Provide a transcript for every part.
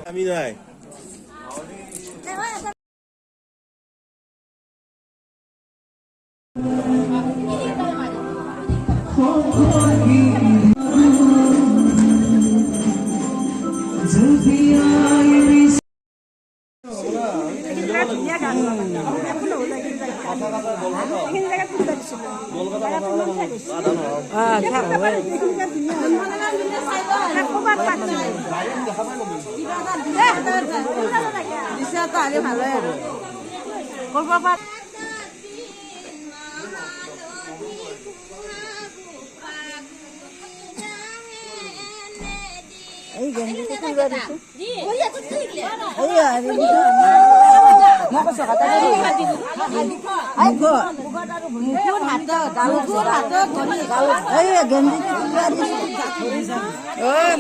আমি নাই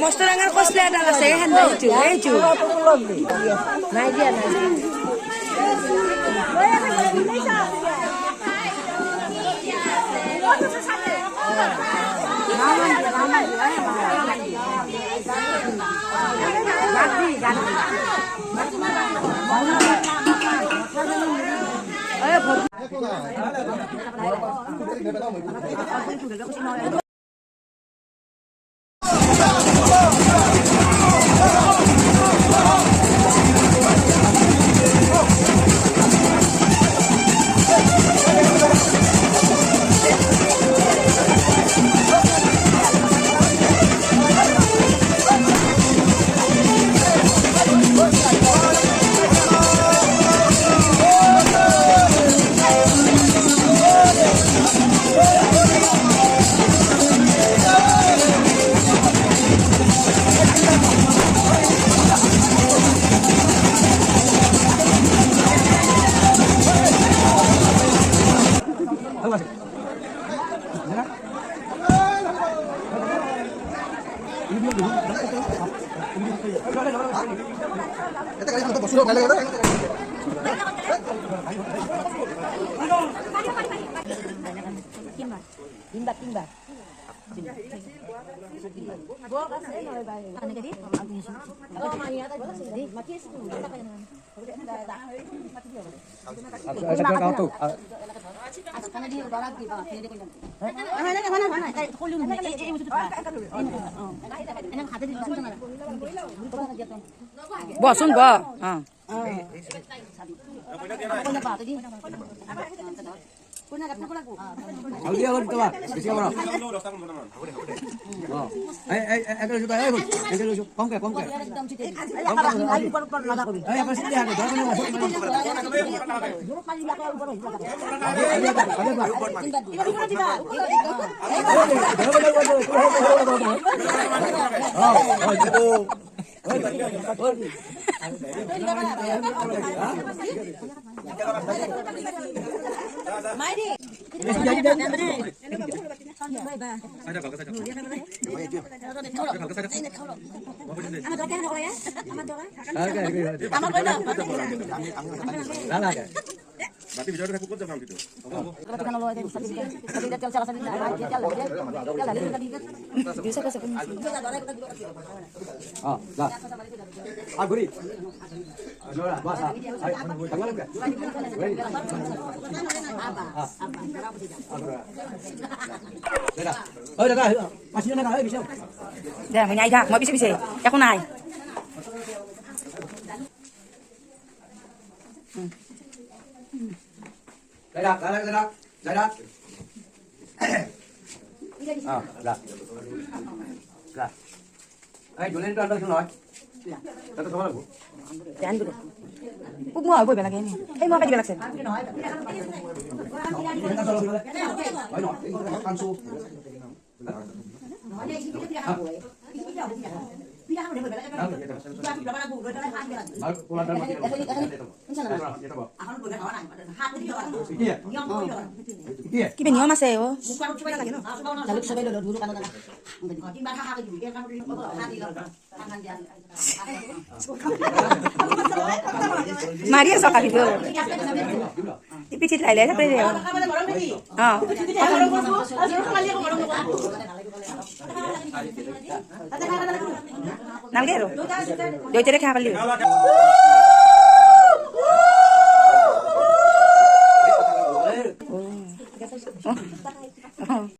মস্ত ডাঙৰ কচলে এডাল আছে এইটো নাই দিয়া নাই বসুন ব Berarti bisa udah cukup jam gitu. Bisa ke sekali. Oh, dah. Aguri. Ayolah, bahasa. Tangan enggak? Dah. Oh, dah. Masih nak ai bisa. Dah, menyai dah. Mau bisa. Aku naik. Lại đặt. Đặt. Đặt. Ai chủ lên đâu xong rồi. Tao không nói. Jangan dulu. Puk mau apa lagi ni? Eh mau apa juga lagi? Nói nói, con su. কিবা নিয়ম আছে অ মাৰি আছ কাটি পিঠিত লাইলাই থাকলে অ নালগে আৰু দুইটাৰে খাই পালি